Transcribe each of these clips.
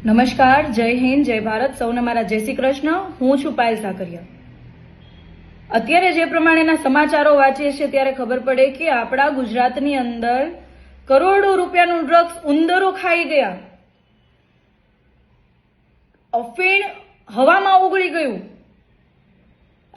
નમસ્કાર, જય હિન્દ, જય ભારત. સૌને મારા જય શ્રી કૃષ્ણ. હું છું પાયલ સાકરિયા. અત્યારે જે પ્રમાણેના સમાચારો વાંચીએ છીએ ત્યારે ખબર પડે કે આપણા ગુજરાતની અંદર કરોડો રૂપિયાનું ડ્રગ્સ ઉંદરો ખાઈ ગયા. અફીણ હવામાં ઓગળી ગયું.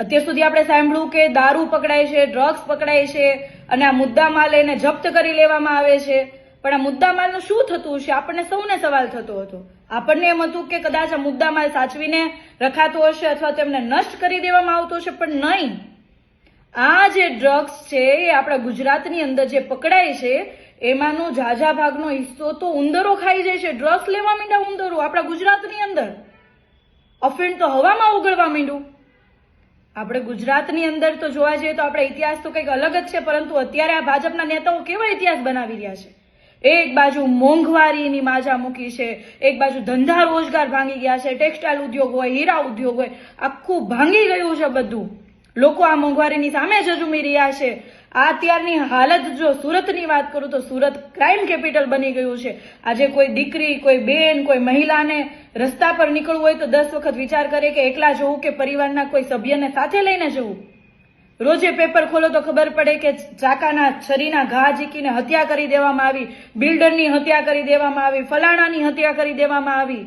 અત્યાર સુધી આપણે સાંભળ્યું કે દારૂ પકડાય છે, ડ્રગ્સ પકડાય છે અને આ મુદ્દામાલ એને જપ્ત કરી લેવામાં આવે છે. પણ આ મુદ્દામાલનું શું થતું હશે? આપણને સૌને સવાલ થતો હતો. આપણને એમ હતું કે કદાચ આ મુદ્દામાલ સાચવીને રખાતો હશે અથવા તેમને નષ્ટ કરી દેવામાં આવતો હશે, પણ નહીં. આ જે ડ્રગ્સ છે એ આપણા ગુજરાતની અંદર જે પકડાય છે એમાંનો ઝાઝા ભાગનો હિસ્સો તો ઉંદરો ખાઈ જાય છે. ડ્રગ્સ લેવા માંડ્યા ઉંદરો આપણા ગુજરાતની અંદર. અફીણ તો હવામાં ઓગળવા માંડ્યું. આપણે ગુજરાતની અંદર તો જોવા જઈએ તો આપણે ઇતિહાસ તો કંઈક અલગ જ છે, પરંતુ અત્યારે આ ભાજપના નેતાઓ કેવા ઇતિહાસ બનાવી રહ્યા છે. એક બાજુ મોંઘવારીની માજા મૂકી છે, એક બાજુ ધંધા રોજગાર ભાંગી ગયા છે, ટેક્સટાઇલ ઉદ્યોગ હોય, હીરા ઉદ્યોગ હોય, આખું ભાંગી ગયું છે બધું. લોકો આ મોંઘવારીની સામે ઝઝૂમી રહ્યા છે. આ અત્યારની હાલત જો સુરતની વાત કરું તો સુરત ક્રાઇમ કેપિટલ બની ગયું છે. આજે કોઈ દીકરી, કોઈ બેન, કોઈ મહિલાને રસ્તા પર નીકળવું હોય તો 10 વખત વિચાર કરે કે એકલા જવું કે પરિવારના કોઈ સભ્યને સાથે લઈને જવું. રોજે પેપર ખોલો તો ખબર પડે કે ચાકાના છરીના ઘા ઝીકીને હત્યા કરી દેવામાં આવી, બિલ્ડરની હત્યા કરી દેવામાં આવી, ફલાણાની હત્યા કરી દેવામાં આવી.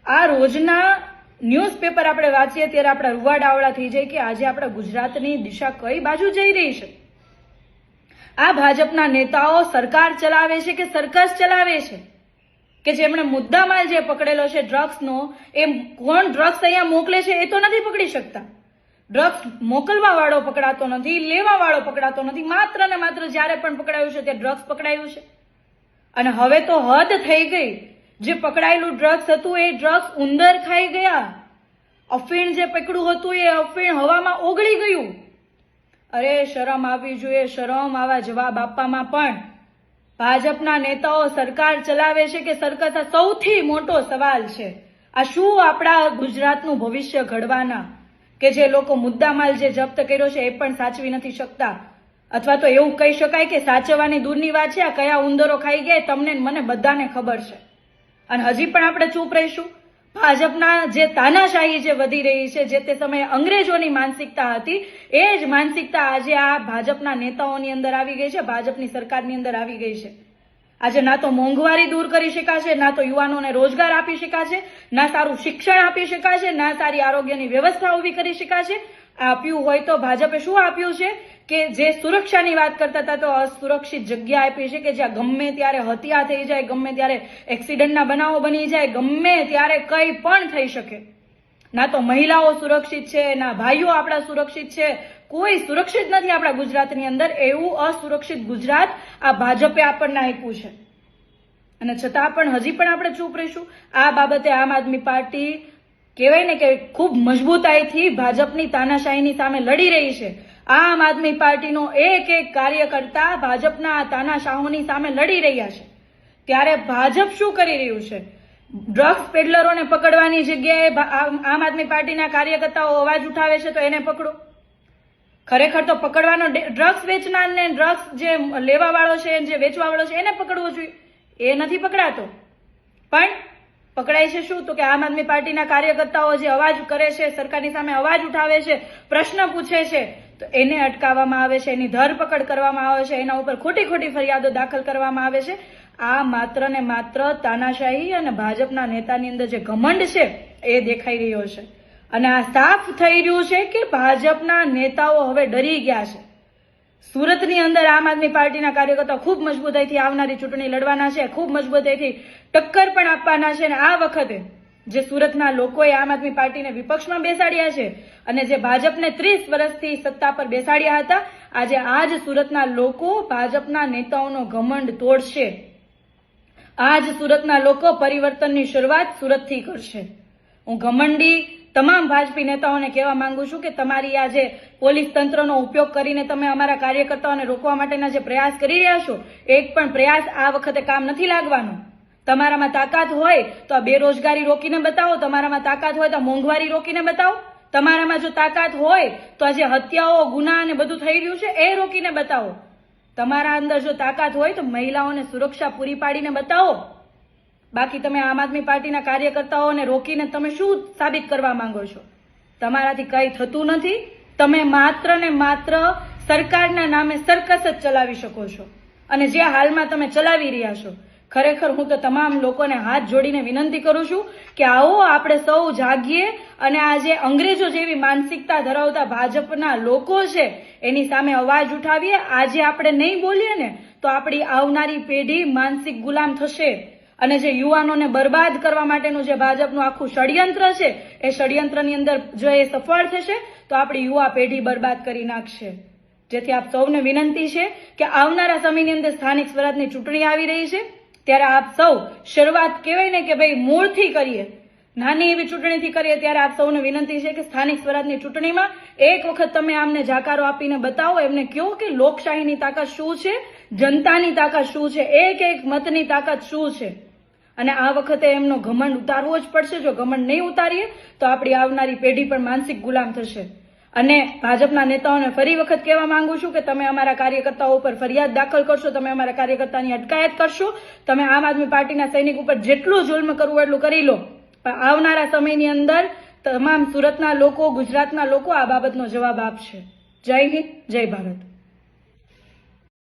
આ રોજના ન્યૂઝપેપર આપણે વાંચીએ ત્યારે આપણા રૂવાડા આવડા થઈ જાય કે આજે આપણા ગુજરાતની દિશા કઈ બાજુ જઈ રહી છે. આ ભાજપના નેતાઓ સરકાર ચલાવે છે કે સર્કસ ચલાવે છે? કે જેમણે મુદ્દામાલ જે પકડેલો છે ડ્રગ્સનો, એ કોણ ડ્રગ્સ અહીંયા મોકલે છે એ તો નથી પકડી શકતા. ડ્રગ્સ મોકલવા વાળો પકડાતો નથી, લેવા વાળો પકડાતો નથી. માત્ર ને માત્ર જ્યારે પણ પકડાયું છે તે ડ્રગ્સ પકડાયું છે. અને હવે તો હદ થઈ ગઈ. જે પકડાયેલું ડ્રગ્સ હતું એ ડ્રગ્સ ઉંદર ખાઈ ગયા. અફીણ જે પકડ્યું હતું એ અફીણ હવામાં ઓગળી ગયું. અરે શરમ આવવી જોઈએ. શરમ આવા જવાબ આપવામાં પણ. ભાજપના નેતાઓ સરકાર ચલાવે છે કે સર્કસ? આ સૌથી મોટો સવાલ છે. આ શું આપણા ગુજરાતનું ભવિષ્ય ઘડવાના? કે જે લોકો મુદ્દામાલ જે જપ્ત કર્યો છે એ પણ સાચવી નથી શકતા, અથવા તો એવું કહી શકાય કે સાચવવાની દૂરની વાત છે. આ કયા ઉંદરો ખાઈ ગયા તમને મને બધાને ખબર છે. અને હજી પણ આપણે ચૂપ રહીશું? ભાજપના જે તાનાશાહી જે વધી રહી છે, જે તે સમયે અંગ્રેજોની માનસિકતા હતી, એ જ માનસિકતા આજે આ ભાજપના નેતાઓની અંદર આવી ગઈ છે, ભાજપની સરકારની અંદર આવી ગઈ છે. આજે ના તો મોંઘવારી દૂર કરી શકાશે, ના તો યુવાનોને રોજગાર આપી શકાશે, ના સારું શિક્ષણ આપી શકાશે, ના સારી આરોગ્યની વ્યવસ્થા ઉભી કરી શકાશે. આપ્યું હોય તો ભાજપે શું આપ્યું છે કે જે સુરક્ષાની વાત કરતા હતા તો અસુરક્ષિત જગ્યા આપી છે કે જ્યાં ગમે ત્યારે હત્યા થઈ જાય, ગમે ત્યારે એક્સિડન્ટના બનાવો બની જાય, ગમે ત્યારે કંઈ પણ થઈ શકે. ના તો મહિલાઓ સુરક્ષિત છે, ના ભાઈઓ આપણા સુરક્ષિત છે. કોઈ સુરક્ષિત નથી આપણા ગુજરાતની અંદર. એવું અસુરક્ષિત ગુજરાત આ ભાજપે આપણને આપ્યું છે. અને છતાં પણ હજી પણ આપણે ચૂપ રહીશું? આ બાબતે આમ આદમી પાર્ટી કહેવાય ને કે ખૂબ મજબૂતાઈથી ભાજપની તાનાશાહીની સામે લડી રહી છે. આમ આદમી પાર્ટીનો એક એક કાર્યકર્તા ભાજપના તાનાશાહોની સામે લડી રહ્યા છે. ત્યારે ભાજપ શું કરી રહ્યું છે? ડ્રગ્સ પેડલરોને પકડવાની જગ્યાએ આમ આદમી પાર્ટીના કાર્યકર્તાઓ અવાજ ઉઠાવે છે તો એને પકડો. ખરેખર તો પકડવાનો ડ્રગ્સ વેચનારને, ડ્રગ્સ જે લેવા વાળો છે, જે વેચવા વાળો છે એને પકડવો જોઈએ. એ નથી પકડાતો. પણ પકડાય છે શું? તો કે આમ આદમી પાર્ટીના કાર્યકર્તાઓ જે અવાજ કરે છે, સરકારની સામે અવાજ ઉઠાવે છે, પ્રશ્ન પૂછે છે, તો એને અટકાવવામાં આવે છે, એની ધરપકડ કરવામાં આવે છે, એના ઉપર ખોટી ખોટી ફરિયાદો દાખલ કરવામાં આવે છે. આ માત્ર ને માત્ર તાનાશાહી અને ભાજપના નેતાની અંદર જે ઘમંડ છે એ દેખાઈ રહ્યો છે. અને આ સાફ થઈ રહ્યું છે કે ભાજપના નેતાઓ હવે ડરી ગયા છે. સુરતની અંદર આમ આદમી પાર્ટીના કાર્યકર્તાઓ ખૂબ મજબૂતાઈથી આવનારી ચૂંટણી લડવાના છે, ખૂબ મજબૂતાઈથી ટક્કર પણ આપવાના છે. અને આ વખતે જે સુરતના લોકોએ આમ આદમી પાર્ટીને વિપક્ષમાં બેસાડ્યા છે અને જે ભાજપને 30 વર્ષથી સત્તા પર બેસાડ્યા હતા, આજે આ જ સુરતના લોકો ભાજપના નેતાઓનો ઘમંડ તોડશે. આ જ સુરતના લોકો પરિવર્તનની શરૂઆત સુરતથી કરશે. હું ઘમંડી તમામ ભાજપી નેતાઓને કહેવા માંગુ છું કે તમારી આ જે પોલીસ તંત્રનો ઉપયોગ કરીને તમે અમારા કાર્યકર્તાઓને રોકવા માટેના જે પ્રયાસ કરી રહ્યા છો, એક પણ પ્રયાસ આ વખતે કામ નથી લાગવાનો. તમારામાં તાકાત હોય તો આ બેરોજગારી રોકીને બતાવો, તમારામાં તાકાત હોય તો મોંઘવારી રોકીને બતાવો, તમારામાં જો તાકાત હોય તો આ જે હત્યાઓ, ગુના અને બધું થઈ રહ્યું છે એ રોકીને બતાવો. તમારા અંદર જો તાકાત હોય તો મહિલાઓને સુરક્ષા પૂરી પાડીને બતાવો. બાકી તમે આમ આદમી પાર્ટીના કાર્યકર્તાઓને રોકીને તમે શું સાબિત કરવા માંગો છો? તમારાથી કંઈ થતું નથી. તમે માત્ર ને માત્ર સરકારના નામે સર્કસ જ ચલાવી શકો છો, અને જે હાલમાં તમે ચલાવી રહ્યા છો, ખરેખર હું તો તમામ લોકોને હાથ જોડીને વિનંતી કરું છું કે આવો આપણે સૌ જાગીએ અને આ જે અંગ્રેજો જેવી માનસિકતા ધરાવતા ભાજપના લોકો છે એની સામે અવાજ ઉઠાવીએ. આજે આપણે નહીં બોલીએ ને તો આપણી આવનારી પેઢી માનસિક ગુલામ થશે, અને જે યુવાનોને બરબાદ કરવા માટેનું જે ભાજપનું આખું ષડયંત્ર છે એ ષડયંત્રની અંદર જો એ સફળ થશે તો આપણી યુવા પેઢી બરબાદ કરી નાખશે. જેથી આપ સૌને વિનંતી છે કે આવનારા સમયની અંદર સ્થાનિક સ્વરાજની ચૂંટણી આવી રહી છે, ત્યારે આપ સૌ શરૂઆત કહેવાય ને કે ભાઈ મૂળથી કરીએ, નાની એવી ચૂંટણીથી કરીએ. ત્યારે આપ સૌને વિનંતી છે કે સ્થાનિક સ્વરાજની ચૂંટણીમાં એક વખત તમે આમને જાકારો આપીને બતાવો, એમને કહો કે લોકશાહીની તાકાત શું છે, જનતાની તાકાત શું છે, એક એક મતની તાકાત શું છે. અને આ વખતે એમનો ઘમંડ ઉતારવો જ પડશે. જો ઘમંડ નહીં ઉતારીએ તો આપણી આવનારી પેઢી પણ માનસિક ગુલામ થશે. અને ભાજપના નેતાઓને ફરી વખત કહેવા માંગુ છું કે તમે અમારા કાર્યકર્તાઓ ઉપર ફરિયાદ દાખલ કરશો, તમે અમારા કાર્યકર્તાની અટકાયત કરશો, તમે આમ આદમી પાર્ટીના સૈનિક ઉપર જેટલું જુલ્મ કરવું એટલું કરી લો. પણ આવનારા સમયની અંદર તમામ સુરતના લોકો, ગુજરાતના લોકો આ બાબતનો જવાબ આપશે. જય હિન્દ, જય ભારત.